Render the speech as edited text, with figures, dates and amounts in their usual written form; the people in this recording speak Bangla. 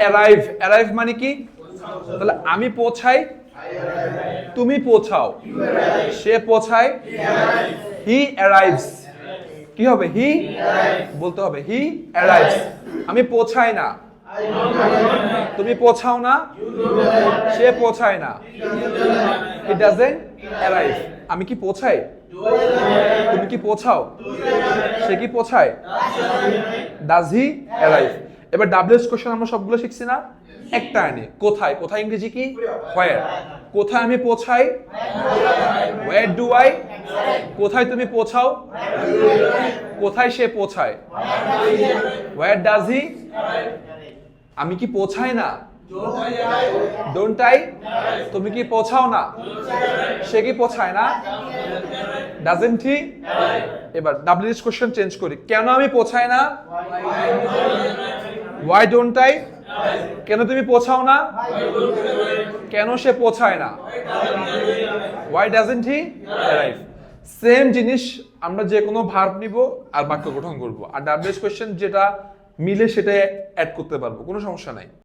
অ্যারাইভ, অ্যারাইভ মানে কি? তাহলে আমি পৌঁছাই, তুমি পৌঁছাও, সে পৌঁছায়, হি অ্যারাইভস। কি হবে? হি বলতে হবে, হি অ্যারাইভস। আমি পৌঁছাই না, তুমি পৌঁছাও না, সে পৌঁছায় না, হি ডাজন্ট অ্যারাইভ। আমি কি পৌঁছাই? তুমি কি পৌঁছাও? সে কি পৌঁছায়? Does he arrive. এবার ডাব্লিউএস কোশ্চেন আমরা সবগুলো শিখছি না? একটা আনি, কোথায়? কোথায় ইংরেজি কি? হোয়ার। কোথায় আমি পৌঁছাই? Where do I? কোথায় তুমি পৌঁছাও? কোথায় সে পৌঁছায়? Where does he? আমি কি পৌঁছাই না? Don't I? তুমি কি পৌঁছাও না? সে কি পৌঁছায় না? ডাজন্ট হি? এবার ডাব্লিউএস কোশ্চেন চেঞ্জ করি, কেন আমি পৌঁছাই না? Why don't I? কেন তুমি পৌঁছাও না? কেন সে পৌঁছায় না? Why doesn't he arrive. Same জিনিস আমরা যে কোনো ভার্ব নিব আর বাক্য গঠন করব, আর ডাব্লিউএস কোশ্চেন যেটা মিলে সেটা অ্যাড করতে পারবো, কোনো সমস্যা নাই।